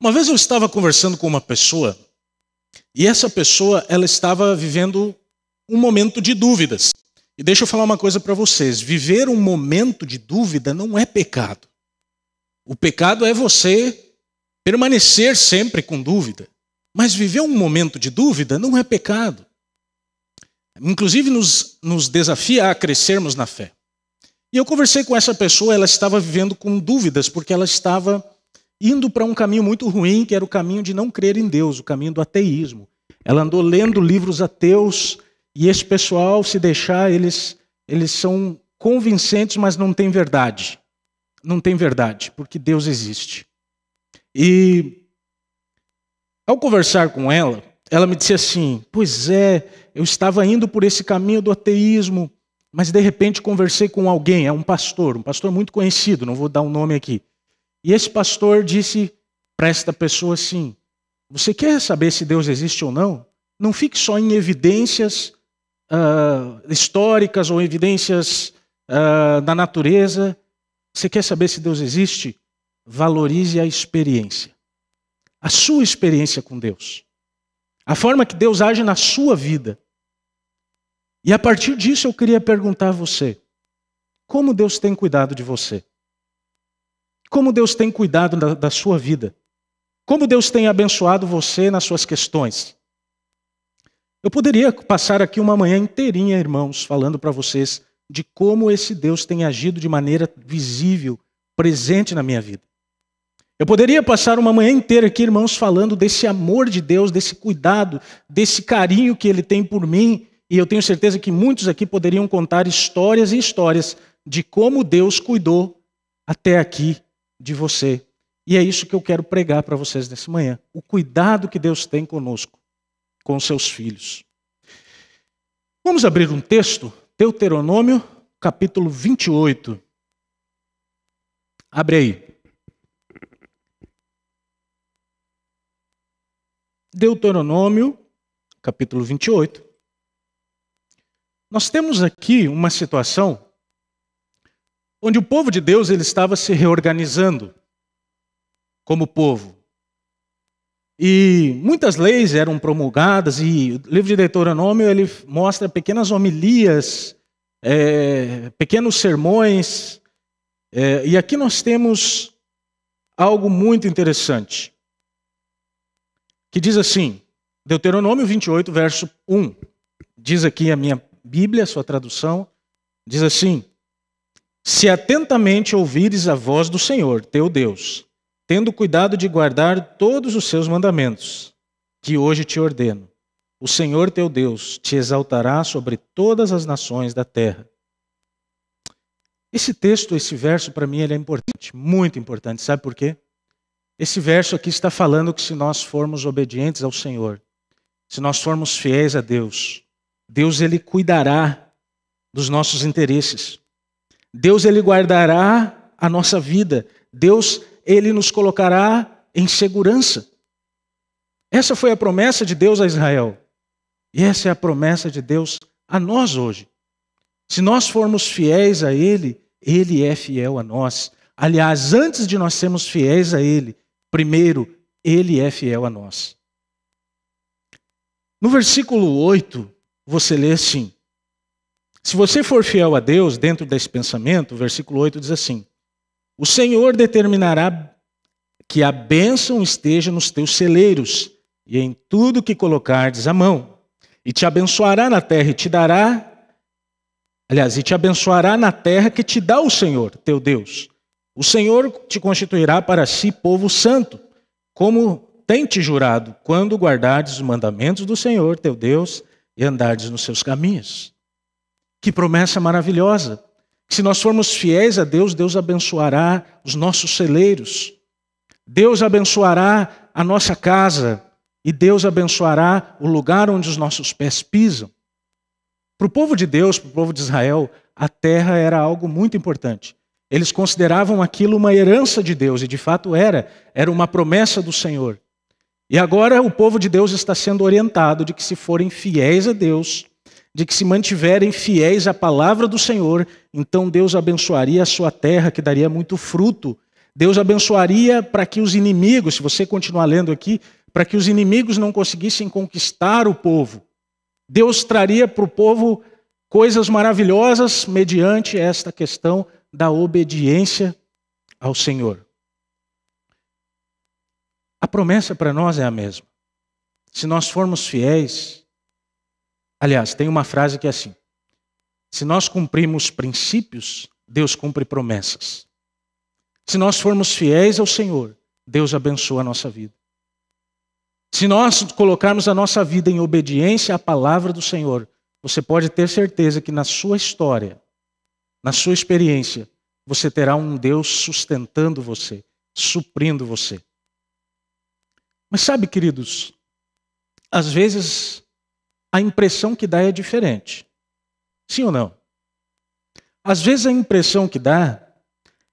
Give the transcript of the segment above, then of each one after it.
Uma vez eu estava conversando com uma pessoa e essa pessoa ela estava vivendo um momento de dúvidas. E deixa eu falar uma coisa para vocês: viver um momento de dúvida não é pecado. O pecado é você permanecer sempre com dúvida. Mas viver um momento de dúvida não é pecado. Inclusive nos desafia a crescermos na fé. E eu conversei com essa pessoa, ela estava vivendo com dúvidas porque ela estava indo para um caminho muito ruim, que era o caminho de não crer em Deus, o caminho do ateísmo. Ela andou lendo livros ateus e esse pessoal, se deixar, eles são convincentes, mas não tem verdade. Não tem verdade, porque Deus existe. E ao conversar com ela, ela me disse assim: pois é, eu estava indo por esse caminho do ateísmo, mas de repente conversei com alguém, é um pastor muito conhecido, não vou dar um nome aqui. E esse pastor disse para esta pessoa assim: você quer saber se Deus existe ou não? Não fique só em evidências históricas ou evidências da natureza. Você quer saber se Deus existe? Valorize a experiência. A sua experiência com Deus. A forma que Deus age na sua vida. E a partir disso eu queria perguntar a você: como Deus tem cuidado de você? Como Deus tem cuidado da sua vida? Como Deus tem abençoado você nas suas questões? Eu poderia passar aqui uma manhã inteirinha, irmãos, falando para vocês de como esse Deus tem agido de maneira visível, presente na minha vida. Eu poderia passar uma manhã inteira aqui, irmãos, falando desse amor de Deus, desse cuidado, desse carinho que Ele tem por mim. E eu tenho certeza que muitos aqui poderiam contar histórias e histórias de como Deus cuidou até aqui de você. E é isso que eu quero pregar para vocês nessa manhã. O cuidado que Deus tem conosco, com os seus filhos. Vamos abrir um texto, Deuteronômio, capítulo 28. Abre aí. Deuteronômio, capítulo 28. Nós temos aqui uma situação onde o povo de Deus ele estava se reorganizando como povo. E muitas leis eram promulgadas e o livro de Deuteronômio ele mostra pequenas homilias, pequenos sermões. E aqui nós temos algo muito interessante. Que diz assim, Deuteronômio 28, verso 1. Diz aqui a minha Bíblia, a sua tradução, diz assim: se atentamente ouvires a voz do Senhor, teu Deus, tendo cuidado de guardar todos os seus mandamentos, que hoje te ordeno, o Senhor teu Deus te exaltará sobre todas as nações da terra. Esse texto, esse verso, para mim, ele é importante, muito importante. Sabe por quê? Esse verso aqui está falando que se nós formos obedientes ao Senhor, se nós formos fiéis a Deus, Deus ele cuidará dos nossos interesses. Deus ele guardará a nossa vida. Deus ele nos colocará em segurança. Essa foi a promessa de Deus a Israel. E essa é a promessa de Deus a nós hoje. Se nós formos fiéis a Ele, Ele é fiel a nós. Aliás, antes de nós sermos fiéis a Ele, primeiro, Ele é fiel a nós. No versículo 8, você lê assim: se você for fiel a Deus, dentro desse pensamento, o versículo 8 diz assim: o Senhor determinará que a bênção esteja nos teus celeiros e em tudo que colocardes a mão, e te abençoará na terra e te dará, e te abençoará na terra que te dá o Senhor, teu Deus. O Senhor te constituirá para si povo santo, como tem te jurado, quando guardardes os mandamentos do Senhor, teu Deus, e andardes nos seus caminhos. Que promessa maravilhosa! Se nós formos fiéis a Deus, Deus abençoará os nossos celeiros. Deus abençoará a nossa casa. E Deus abençoará o lugar onde os nossos pés pisam. Para o povo de Deus, para o povo de Israel, a terra era algo muito importante. Eles consideravam aquilo uma herança de Deus, e de fato era uma promessa do Senhor. E agora o povo de Deus está sendo orientado de que se forem fiéis a Deus, de que se mantiverem fiéis à palavra do Senhor, então Deus abençoaria a sua terra, que daria muito fruto. Deus abençoaria para que os inimigos, se você continuar lendo aqui, para que os inimigos não conseguissem conquistar o povo. Deus traria para o povo coisas maravilhosas mediante esta questão da obediência ao Senhor. A promessa para nós é a mesma. Se nós formos fiéis, aliás, tem uma frase que é assim: se nós cumprirmos princípios, Deus cumpre promessas. Se nós formos fiéis ao Senhor, Deus abençoa a nossa vida. Se nós colocarmos a nossa vida em obediência à palavra do Senhor, você pode ter certeza que na sua história, na sua experiência, você terá um Deus sustentando você, suprindo você. Mas sabe, queridos, às vezes a impressão que dá é diferente. Sim ou não? Às vezes a impressão que dá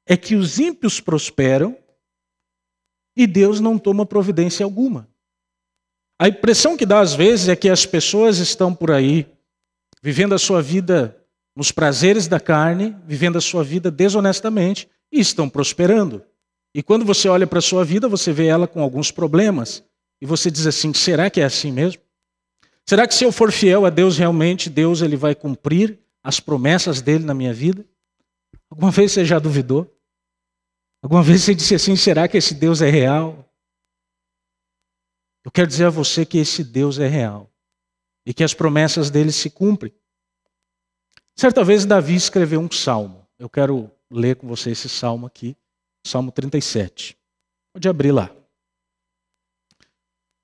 é que os ímpios prosperam e Deus não toma providência alguma. A impressão que dá às vezes é que as pessoas estão por aí vivendo a sua vida nos prazeres da carne, vivendo a sua vida desonestamente e estão prosperando. E quando você olha para a sua vida, você vê ela com alguns problemas e você diz assim: será que é assim mesmo? Será que se eu for fiel a Deus, realmente Deus ele vai cumprir as promessas dele na minha vida? Alguma vez você já duvidou? Alguma vez você disse assim: será que esse Deus é real? Eu quero dizer a você que esse Deus é real e que as promessas dele se cumprem. Certa vez Davi escreveu um salmo. Eu quero ler com você esse salmo aqui, Salmo 37. Pode abrir lá.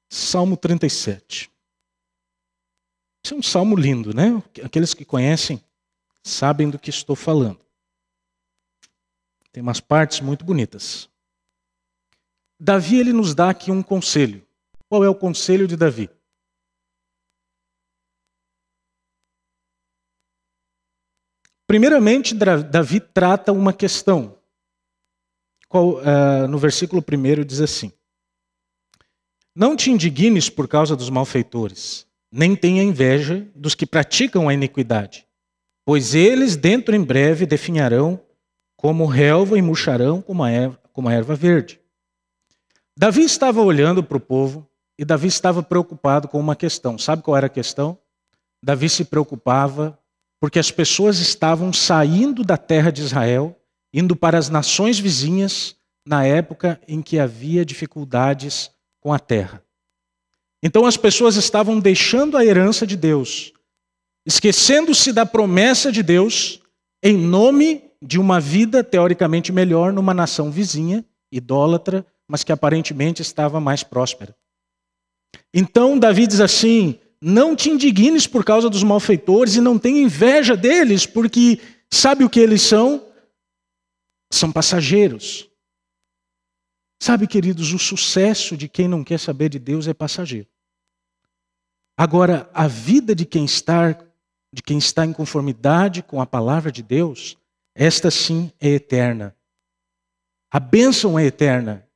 Salmo 37. Esse é um salmo lindo, né? Aqueles que conhecem sabem do que estou falando. Tem umas partes muito bonitas. Davi ele nos dá aqui um conselho. Qual é o conselho de Davi? Primeiramente, Davi trata uma questão. No versículo 1 diz assim: não te indignes por causa dos malfeitores, nem tenha inveja dos que praticam a iniquidade, pois eles dentro em breve definharão como relva e murcharão como a erva verde. Davi estava olhando para o povo e Davi estava preocupado com uma questão. Sabe qual era a questão? Davi se preocupava porque as pessoas estavam saindo da terra de Israel, indo para as nações vizinhas, na época em que havia dificuldades com a terra. Então as pessoas estavam deixando a herança de Deus, esquecendo-se da promessa de Deus, em nome de uma vida teoricamente melhor numa nação vizinha, idólatra, mas que aparentemente estava mais próspera. Então Davi diz assim: não te indignes por causa dos malfeitores e não tenha inveja deles, porque sabe o que eles são? São passageiros. Sabe, queridos, o sucesso de quem não quer saber de Deus é passageiro. Agora, a vida de quem está em conformidade com a palavra de Deus, esta sim é eterna. A bênção é eterna.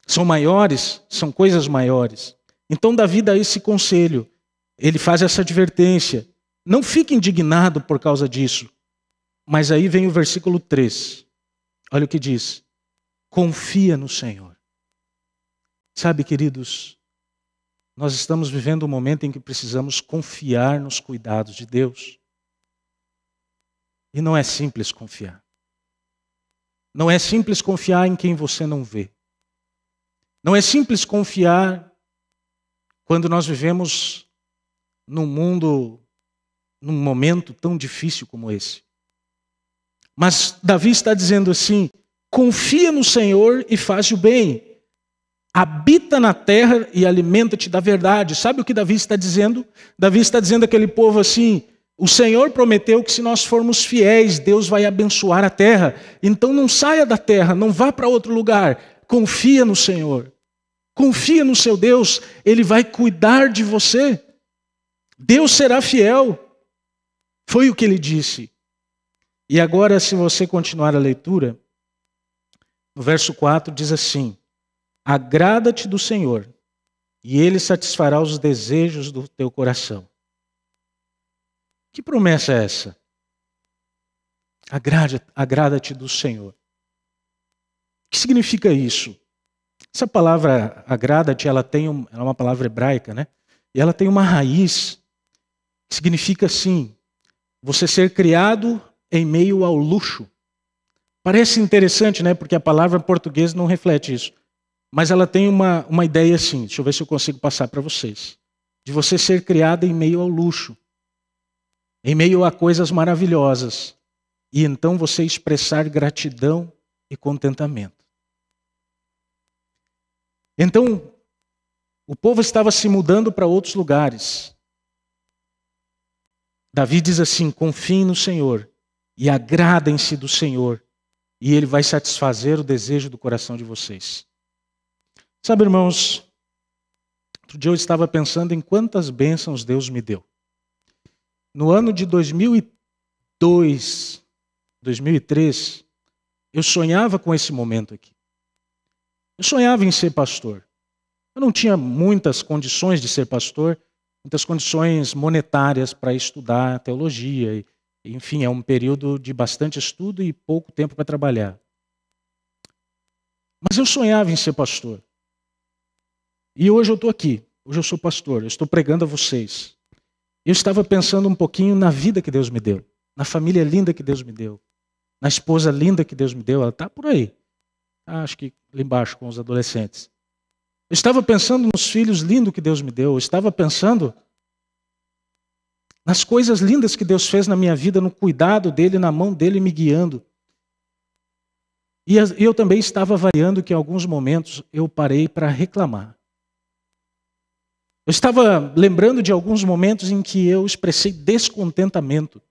São maiores, são coisas maiores. Então Davi dá esse conselho, ele faz essa advertência. Não fique indignado por causa disso. Mas aí vem o versículo 3. Olha o que diz: confia no Senhor. Sabe, queridos, nós estamos vivendo um momento em que precisamos confiar nos cuidados de Deus. E não é simples confiar. Não é simples confiar em quem você não vê. Não é simples confiar quando nós vivemos num mundo, num momento tão difícil como esse. Mas Davi está dizendo assim: confia no Senhor e faz o bem. Habita na terra e alimenta-te da verdade. Sabe o que Davi está dizendo? Davi está dizendo àquele povo assim: o Senhor prometeu que se nós formos fiéis, Deus vai abençoar a terra. Então não saia da terra, não vá para outro lugar. Confia no Senhor. Confia no seu Deus, Ele vai cuidar de você. Deus será fiel. Foi o que Ele disse. E agora, se você continuar a leitura, no verso 4 diz assim: agrada-te do Senhor, e Ele satisfará os desejos do teu coração. Que promessa é essa? Agrada-te do Senhor. que significa isso? Essa palavra agrada-te, ela é uma palavra hebraica, né? E ela tem uma raiz que significa assim, você ser criado em meio ao luxo. Parece interessante, né? Porque a palavra em português não reflete isso. Mas ela tem uma ideia assim, deixa eu ver se eu consigo passar para vocês. De você ser criado em meio ao luxo. Em meio a coisas maravilhosas. E então você expressar gratidão e contentamento. Então, o povo estava se mudando para outros lugares. Davi diz assim, confiem no Senhor e agradem-se do Senhor. E Ele vai satisfazer o desejo do coração de vocês. Sabe, irmãos, outro dia eu estava pensando em quantas bênçãos Deus me deu. No ano de 2002, 2003, eu sonhava com esse momento aqui. Eu sonhava em ser pastor. Eu não tinha muitas condições de ser pastor, muitas condições monetárias para estudar teologia. Enfim, é um período de bastante estudo e pouco tempo para trabalhar. Mas eu sonhava em ser pastor. E hoje eu estou aqui. Hoje eu sou pastor. Eu estou pregando a vocês. Eu estava pensando um pouquinho na vida que Deus me deu. Na família linda que Deus me deu. Na esposa linda que Deus me deu. Ela está por aí. Acho que lá embaixo com os adolescentes. Eu estava pensando nos filhos lindos que Deus me deu. Eu estava pensando nas coisas lindas que Deus fez na minha vida, no cuidado dele, na mão dele me guiando. E eu também estava variando que em alguns momentos eu parei para reclamar. Eu estava lembrando de alguns momentos em que eu expressei descontentamento.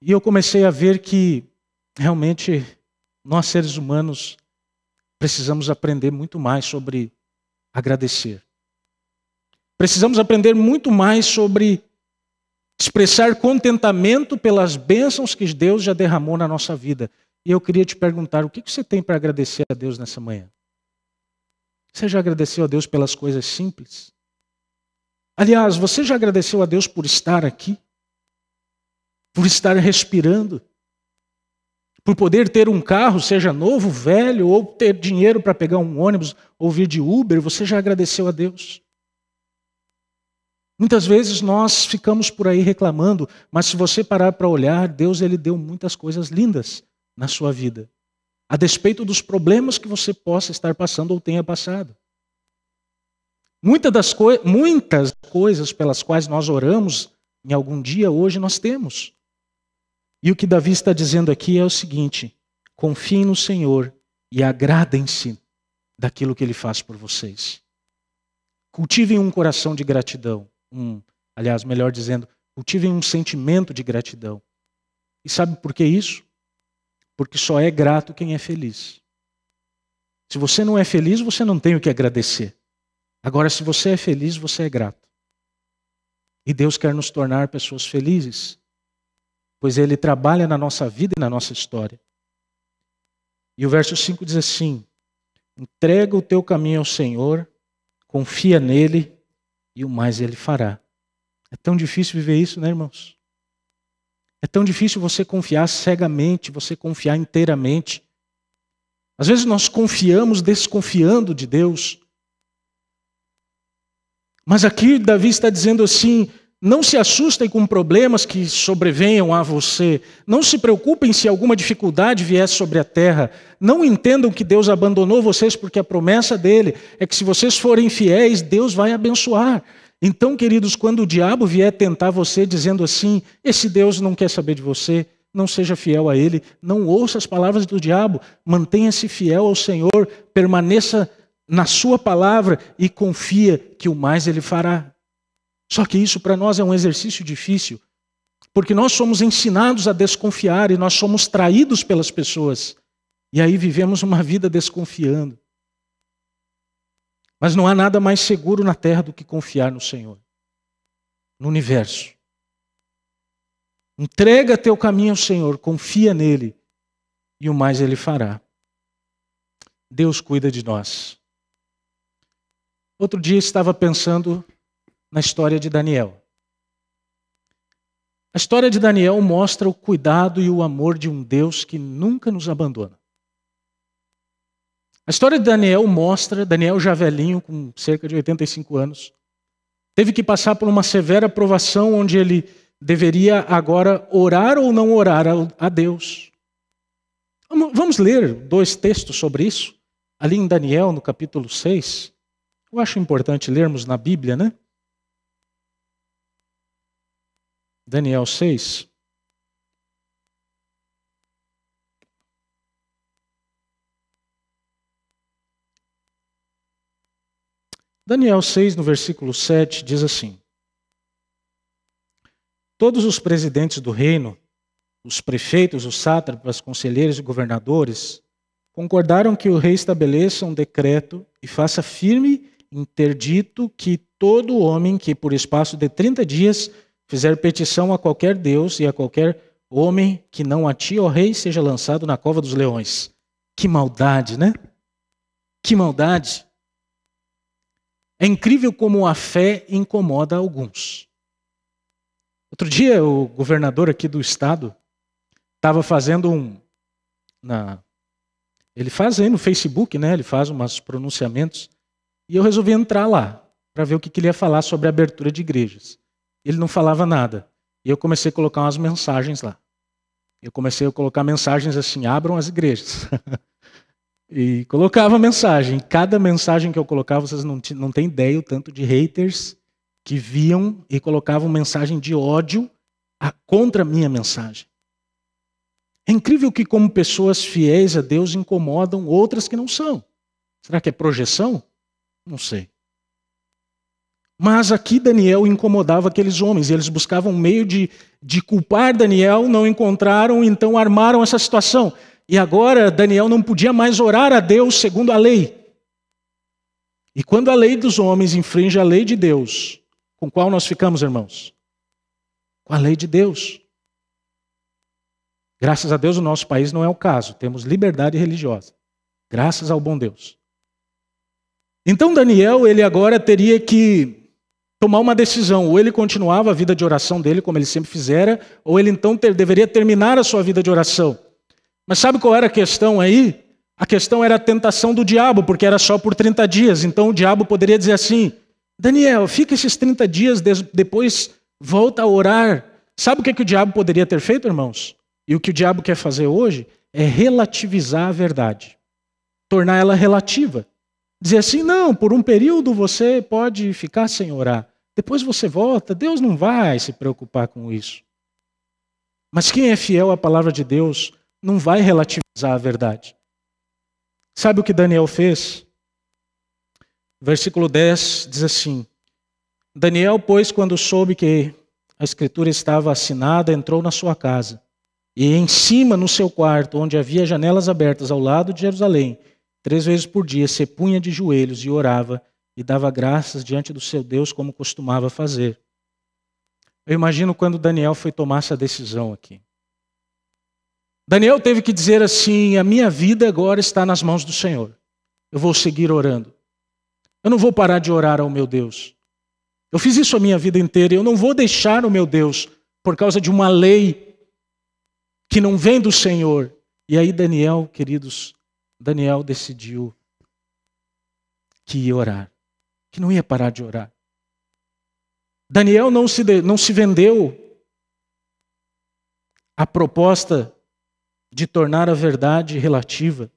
E eu comecei a ver que realmente nós seres humanos precisamos aprender muito mais sobre agradecer. Precisamos aprender muito mais sobre expressar contentamento pelas bênçãos que Deus já derramou na nossa vida. E eu queria te perguntar, o que você tem para agradecer a Deus nessa manhã? Você já agradeceu a Deus pelas coisas simples? Aliás, você já agradeceu a Deus por estar aqui? Por estar respirando? Por poder ter um carro, seja novo, velho, ou ter dinheiro para pegar um ônibus ou vir de Uber, você já agradeceu a Deus? Muitas vezes nós ficamos por aí reclamando, mas se você parar para olhar, Deus ele deu muitas coisas lindas na sua vida, a despeito dos problemas que você possa estar passando ou tenha passado. Muitas coisas pelas quais nós oramos em algum dia, hoje nós temos. E o que Davi está dizendo aqui é o seguinte, confiem no Senhor e agradem-se daquilo que Ele faz por vocês. Cultivem um coração de gratidão. Aliás, melhor dizendo, cultivem um sentimento de gratidão. E sabe por que isso? Porque só é grato quem é feliz. Se você não é feliz, você não tem o que agradecer. Agora, se você é feliz, você é grato. E Deus quer nos tornar pessoas felizes, pois Ele trabalha na nossa vida e na nossa história. E o verso 5 diz assim, entrega o teu caminho ao Senhor, confia nele, e o mais Ele fará. É tão difícil viver isso, né, irmãos? É tão difícil você confiar cegamente, você confiar inteiramente. Às vezes nós confiamos desconfiando de Deus. Mas aqui Davi está dizendo assim, não se assustem com problemas que sobrevenham a você. Não se preocupem se alguma dificuldade vier sobre a terra. Não entendam que Deus abandonou vocês porque a promessa dele é que se vocês forem fiéis, Deus vai abençoar. Então, queridos, quando o diabo vier tentar você dizendo assim, esse Deus não quer saber de você, não seja fiel a ele, não ouça as palavras do diabo, mantenha-se fiel ao Senhor, permaneça na sua palavra e confia que o mais ele fará. Só que isso para nós é um exercício difícil, porque nós somos ensinados a desconfiar e nós somos traídos pelas pessoas. E aí vivemos uma vida desconfiando. Mas não há nada mais seguro na terra do que confiar no Senhor, no universo. Entrega teu caminho ao Senhor, confia nele e o mais ele fará. Deus cuida de nós. Outro dia estava pensando na história de Daniel. A história de Daniel mostra o cuidado e o amor de um Deus que nunca nos abandona. A história de Daniel mostra, Daniel já velhinho, com cerca de 85 anos, teve que passar por uma severa provação onde ele deveria agora orar ou não orar a Deus. Vamos ler 2 textos sobre isso, ali em Daniel, no capítulo 6. Eu acho importante lermos na Bíblia, né? Daniel 6. Daniel 6, no versículo 7, diz assim: Todos os presidentes do reino, os prefeitos, os sátrapas, conselheiros e governadores, concordaram que o rei estabeleça um decreto e faça firme interdito que todo homem que por espaço de 30 dias fizer petição a qualquer Deus e a qualquer homem que não a ti, ó rei, seja lançado na cova dos leões. Que maldade, né? Que maldade. É incrível como a fé incomoda alguns. Outro dia, o governador aqui do estado estava fazendo ele faz aí no Facebook, né? Ele faz umas pronunciamentos. E eu resolvi entrar lá para ver o que ele ia falar sobre a abertura de igrejas. Ele não falava nada. E eu comecei a colocar umas mensagens lá. Eu comecei a colocar mensagens assim: abram as igrejas. E colocava mensagem. Cada mensagem que eu colocava, vocês não têm ideia o tanto de haters que viam e colocavam mensagem de ódio contra a minha mensagem. É incrível que como pessoas fiéis a Deus incomodam outras que não são. Será que é projeção? Não sei. Mas aqui Daniel incomodava aqueles homens, e eles buscavam um meio de culpar Daniel, não encontraram, então armaram essa situação. E agora Daniel não podia mais orar a Deus segundo a lei. E quando a lei dos homens infringe a lei de Deus, com qual nós ficamos, irmãos? Com a lei de Deus. Graças a Deus o nosso país não é o caso, temos liberdade religiosa. Graças ao bom Deus. Então Daniel, ele agora teria que tomar uma decisão. Ou ele continuava a vida de oração dele, como ele sempre fizera, ou ele então deveria terminar a sua vida de oração. Mas sabe qual era a questão aí? A questão era a tentação do diabo, porque era só por 30 dias. Então o diabo poderia dizer assim: Daniel, fica esses 30 dias, depois volta a orar. Sabe o que o diabo poderia ter feito, irmãos? E o que o diabo quer fazer hoje é relativizar a verdade. Tornar ela relativa. Dizer assim: não, por um período você pode ficar sem orar. Depois você volta, Deus não vai se preocupar com isso. Mas quem é fiel à palavra de Deus não vai relativizar a verdade. Sabe o que Daniel fez? Versículo 10 diz assim: Daniel, pois, quando soube que a escritura estava assinada, entrou na sua casa. E em cima, no seu quarto, onde havia janelas abertas ao lado de Jerusalém, 3 vezes por dia se punha de joelhos e orava e dava graças diante do seu Deus, como costumava fazer. Eu imagino quando Daniel foi tomar essa decisão aqui. Daniel teve que dizer assim: a minha vida agora está nas mãos do Senhor. Eu vou seguir orando. Eu não vou parar de orar ao meu Deus. Eu fiz isso a minha vida inteira e eu não vou deixar o meu Deus por causa de uma lei que não vem do Senhor. E aí Daniel, queridos, Daniel decidiu que ia orar, que não ia parar de orar. Daniel não se vendeu à proposta de tornar a verdade relativa.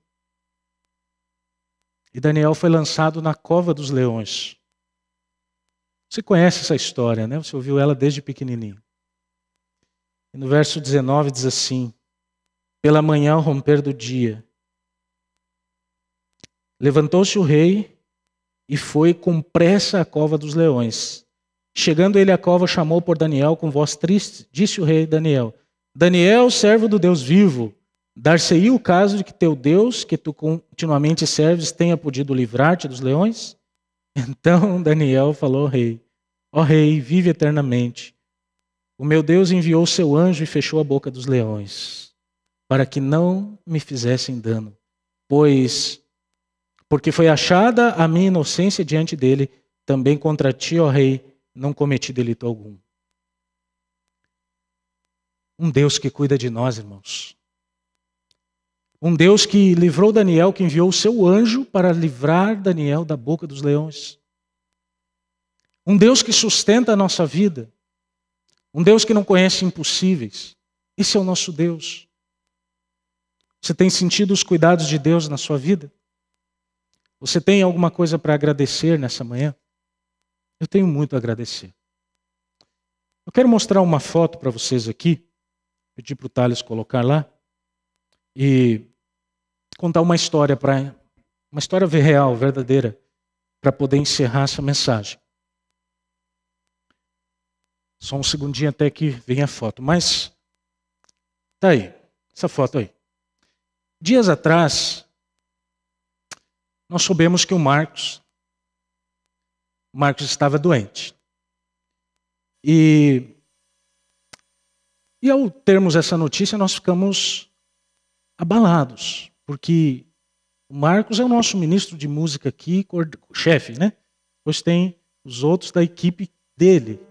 E Daniel foi lançado na cova dos leões. Você conhece essa história, né? Você ouviu ela desde pequenininho. E no verso 19 diz assim: pela manhã, ao romper do dia, levantou-se o rei e foi com pressa à cova dos leões. Chegando ele à cova, chamou por Daniel com voz triste. Disse o rei Daniel: Daniel, servo do Deus vivo, dar-se-ia o caso de que teu Deus, que tu continuamente serves, tenha podido livrar-te dos leões? Então Daniel falou ao rei: ó rei, vive eternamente. O meu Deus enviou seu anjo e fechou a boca dos leões, para que não me fizessem dano, porque foi achada a minha inocência diante dele, também contra ti, ó rei, não cometi delito algum. Um Deus que cuida de nós, irmãos. Um Deus que livrou Daniel, que enviou o seu anjo para livrar Daniel da boca dos leões. Um Deus que sustenta a nossa vida. Um Deus que não conhece impossíveis. Esse é o nosso Deus. Você tem sentido os cuidados de Deus na sua vida? Você tem alguma coisa para agradecer nessa manhã? Eu tenho muito a agradecer. Eu quero mostrar uma foto para vocês aqui. Pedir para o Thales colocar lá. E contar uma história real, verdadeira, para poder encerrar essa mensagem. Só um segundinho até que venha a foto. Mas, tá aí, essa foto aí. Dias atrás, nós soubemos que o Marcos estava doente. E ao termos essa notícia, nós ficamos abalados, porque o Marcos é o nosso ministro de música aqui, chefe, né? Depois tem os outros da equipe dele.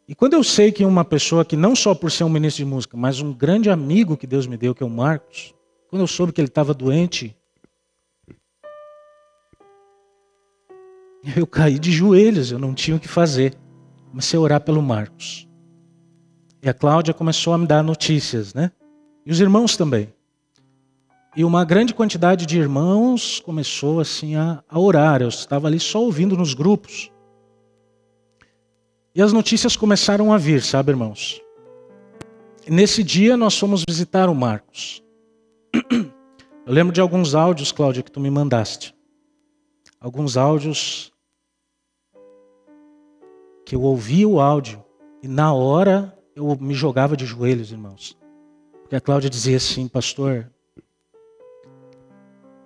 E quando eu sei que uma pessoa que não só por ser um ministro de música, mas um grande amigo que Deus me deu, que é o Marcos, quando eu soube que ele estava doente, eu caí de joelhos, eu não tinha o que fazer. Comecei a orar pelo Marcos. E a Cláudia começou a me dar notícias, né? E os irmãos também. E uma grande quantidade de irmãos começou assim a orar. Eu estava ali só ouvindo nos grupos. E as notícias começaram a vir, sabe, irmãos? E nesse dia nós fomos visitar o Marcos. Eu lembro de alguns áudios, Cláudia, que tu me mandaste. Alguns áudios que eu ouvia o áudio e na hora eu me jogava de joelhos, irmãos. Porque a Cláudia dizia assim, pastor,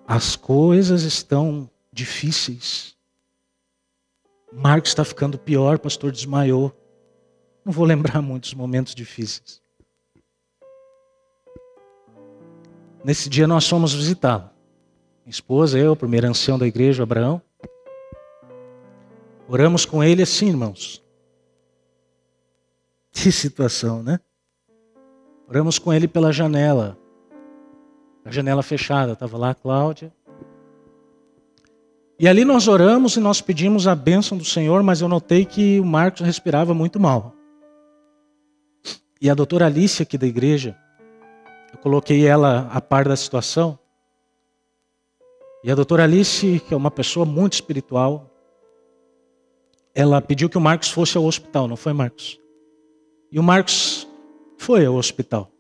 as coisas estão difíceis. Marcos está ficando pior, pastor desmaiou. Não vou lembrar muitos momentos difíceis. Nesse dia nós fomos visitá-lo. Minha esposa, eu, o primeiro ancião da igreja, Abraão. Oramos com ele assim, irmãos. Que situação, né? Oramos com ele pela janela. A janela fechada, estava lá a Cláudia. E ali nós oramos e nós pedimos a bênção do Senhor, mas eu notei que o Marcos respirava muito mal. E a doutora Alice aqui da igreja, eu coloquei ela a par da situação. E a doutora Alice, que é uma pessoa muito espiritual, ela pediu que o Marcos fosse ao hospital, não foi, Marcos? E o Marcos foi ao hospital.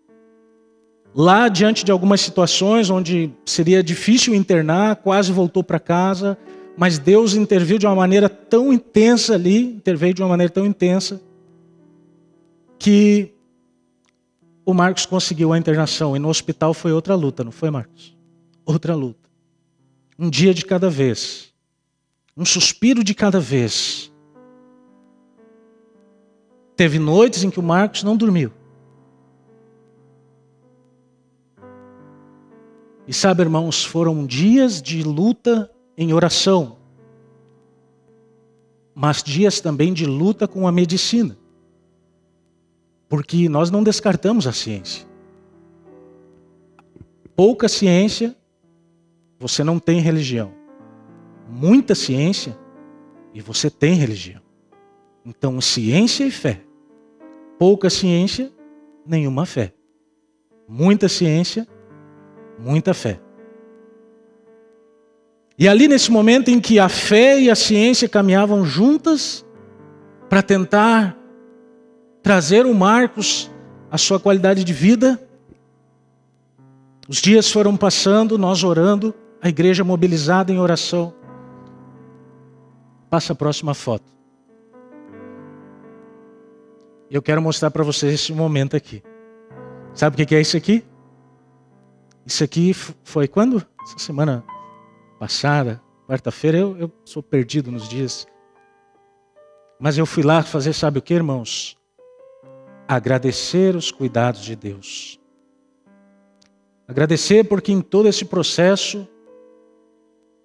Lá, diante de algumas situações onde seria difícil internar, quase voltou para casa, mas Deus interveio de uma maneira tão intensa ali, que o Marcos conseguiu a internação. E no hospital foi outra luta, não foi, Marcos? Outra luta. Um dia de cada vez. Um suspiro de cada vez. Teve noites em que o Marcos não dormiu. E sabe, irmãos, foram dias de luta em oração, mas dias também de luta com a medicina. Porque nós não descartamos a ciência. Pouca ciência, você não tem religião. Muita ciência, e você tem religião. Então, ciência e fé. Pouca ciência, nenhuma fé. Muita ciência, muita fé. E ali nesse momento em que a fé e a ciência caminhavam juntas para tentar trazer o Marcos à sua qualidade de vida, os dias foram passando, nós orando, a igreja mobilizada em oração. Passa a próxima foto. Eu quero mostrar para vocês esse momento aqui. Sabe o que é isso aqui? Isso aqui foi quando? Essa semana passada, quarta-feira, eu sou perdido nos dias. Mas eu fui lá fazer, sabe o que, irmãos? Agradecer os cuidados de Deus. Agradecer porque em todo esse processo,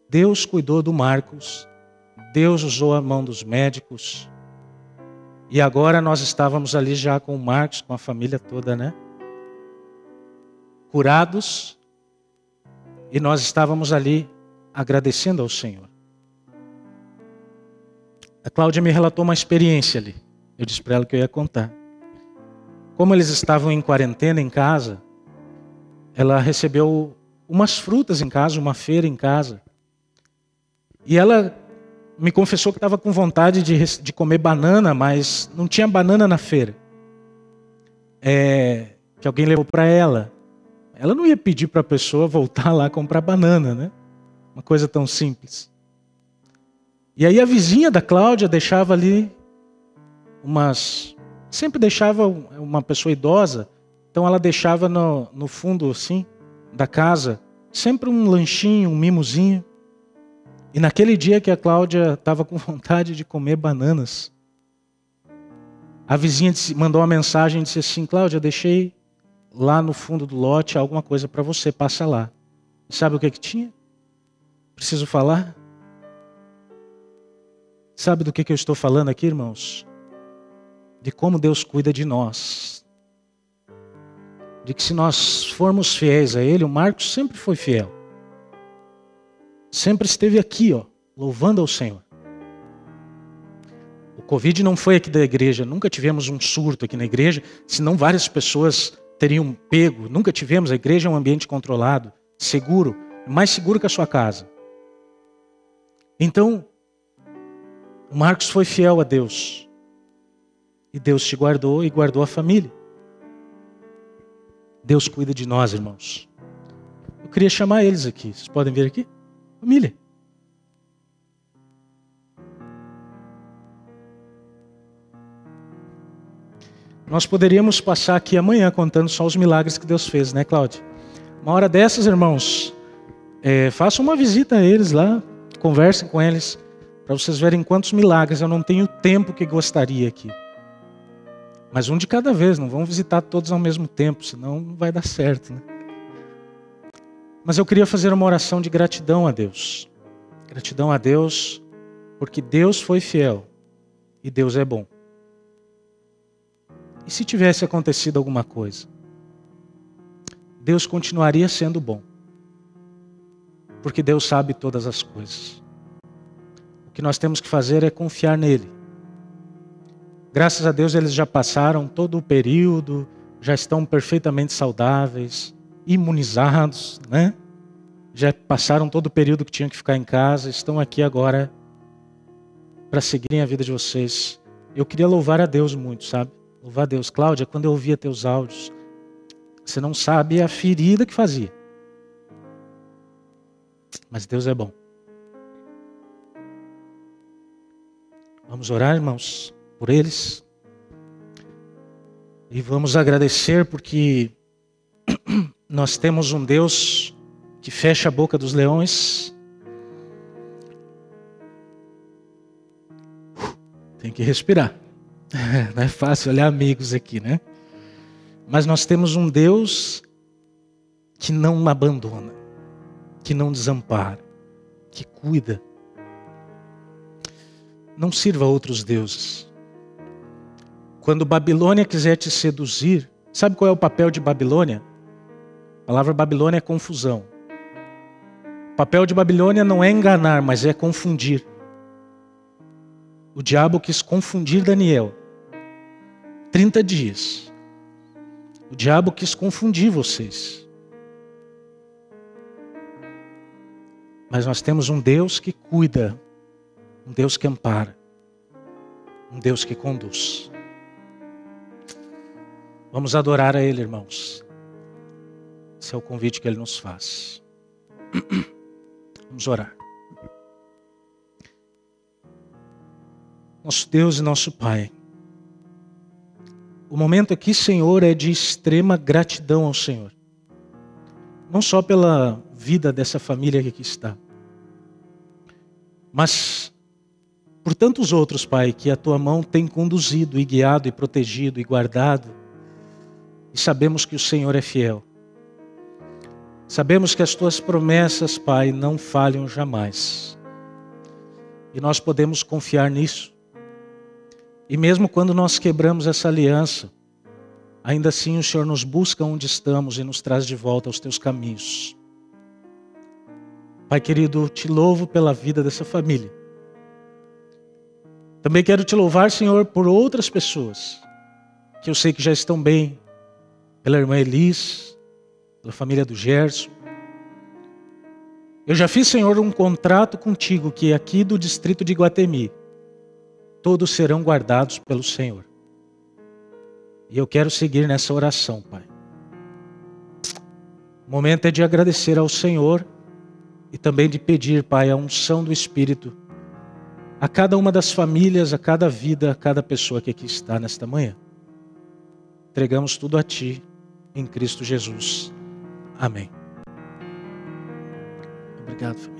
Deus cuidou do Marcos, Deus usou a mão dos médicos. E agora nós estávamos ali já com o Marcos, com a família toda, né? curados, e nós estávamos ali agradecendo ao Senhor. A Cláudia me relatou uma experiência ali. Eu disse para ela que eu ia contar. Como eles estavam em quarentena em casa, ela recebeu umas frutas em casa, uma feira em casa. E ela me confessou que estava com vontade de comer banana, mas não tinha banana na feira. Que alguém levou para ela. Ela não ia pedir para a pessoa voltar lá comprar banana, né? Uma coisa tão simples. E aí a vizinha da Cláudia deixava ali sempre deixava uma pessoa idosa, então ela deixava no fundo assim da casa sempre um lanchinho, um mimozinho. E naquele dia que a Cláudia estava com vontade de comer bananas, a vizinha mandou uma mensagem e disse assim: Cláudia, eu deixei lá no fundo do lote alguma coisa para você, passa lá. E sabe o que tinha? Preciso falar? Sabe do que eu estou falando aqui, irmãos? De como Deus cuida de nós. De que se nós formos fiéis a Ele, o Marcos sempre foi fiel. Sempre esteve aqui, louvando ao Senhor. O Covid não foi aqui da igreja, nunca tivemos um surto aqui na igreja, senão várias pessoas teriam pego. Nunca tivemos, a igreja é um ambiente controlado, seguro, mais seguro que a sua casa. Então, o Marcos foi fiel a Deus. E Deus te guardou e guardou a família. Deus cuida de nós, irmãos. Eu queria chamar eles aqui. Vocês podem vir aqui? Família. Nós poderíamos passar aqui amanhã contando só os milagres que Deus fez, né, Cláudia? Uma hora dessas, irmãos, façam uma visita a eles lá, conversem com eles, para vocês verem quantos milagres. Eu não tenho o tempo que gostaria aqui. Mas um de cada vez, não vamos visitar todos ao mesmo tempo, senão não vai dar certo, né? Mas eu queria fazer uma oração de gratidão a Deus. Gratidão a Deus, porque Deus foi fiel e Deus é bom. E se tivesse acontecido alguma coisa? Deus continuaria sendo bom. Porque Deus sabe todas as coisas. O que nós temos que fazer é confiar nele. Graças a Deus eles já passaram todo o período, já estão perfeitamente saudáveis, imunizados, né? Já passaram todo o período que tinham que ficar em casa, estão aqui agora para seguirem a vida de vocês. Eu queria louvar a Deus muito, sabe? Louvar a Deus. Cláudia, quando eu ouvia teus áudios, você não sabe a ferida que fazia. Mas Deus é bom. Vamos orar, irmãos, por eles. E vamos agradecer porque nós temos um Deus que fecha a boca dos leões. Tem que respirar. Não é fácil olhar amigos aqui, né? Mas nós temos um Deus que não abandona, que não desampara, que cuida. Não sirva a outros deuses. Quando Babilônia quiser te seduzir, sabe qual é o papel de Babilônia? A palavra Babilônia é confusão. O papel de Babilônia não é enganar, mas é confundir. O diabo quis confundir Daniel. 30 dias. O diabo quis confundir vocês. Mas nós temos um Deus que cuida, um Deus que ampara, um Deus que conduz. Vamos adorar a Ele, irmãos. Esse é o convite que Ele nos faz. Vamos orar. Nosso Deus e nosso Pai, o momento aqui, Senhor, é de extrema gratidão ao Senhor. Não só pela vida dessa família que aqui está, mas por tantos outros, Pai, que a Tua mão tem conduzido e guiado e protegido e guardado. E sabemos que o Senhor é fiel. Sabemos que as Tuas promessas, Pai, não falham jamais. E nós podemos confiar nisso. E mesmo quando nós quebramos essa aliança, ainda assim o Senhor nos busca onde estamos e nos traz de volta aos teus caminhos. Pai querido, te louvo pela vida dessa família. Também quero te louvar, Senhor, por outras pessoas que eu sei que já estão bem, pela irmã Elis, pela família do Gerson. Eu já fiz, Senhor, um contrato contigo que aqui do distrito de Iguatemi, todos serão guardados pelo Senhor. E eu quero seguir nessa oração, Pai. O momento é de agradecer ao Senhor e também de pedir, Pai, a unção do Espírito a cada uma das famílias, a cada vida, a cada pessoa que aqui está nesta manhã. Entregamos tudo a Ti, em Cristo Jesus. Amém. Obrigado.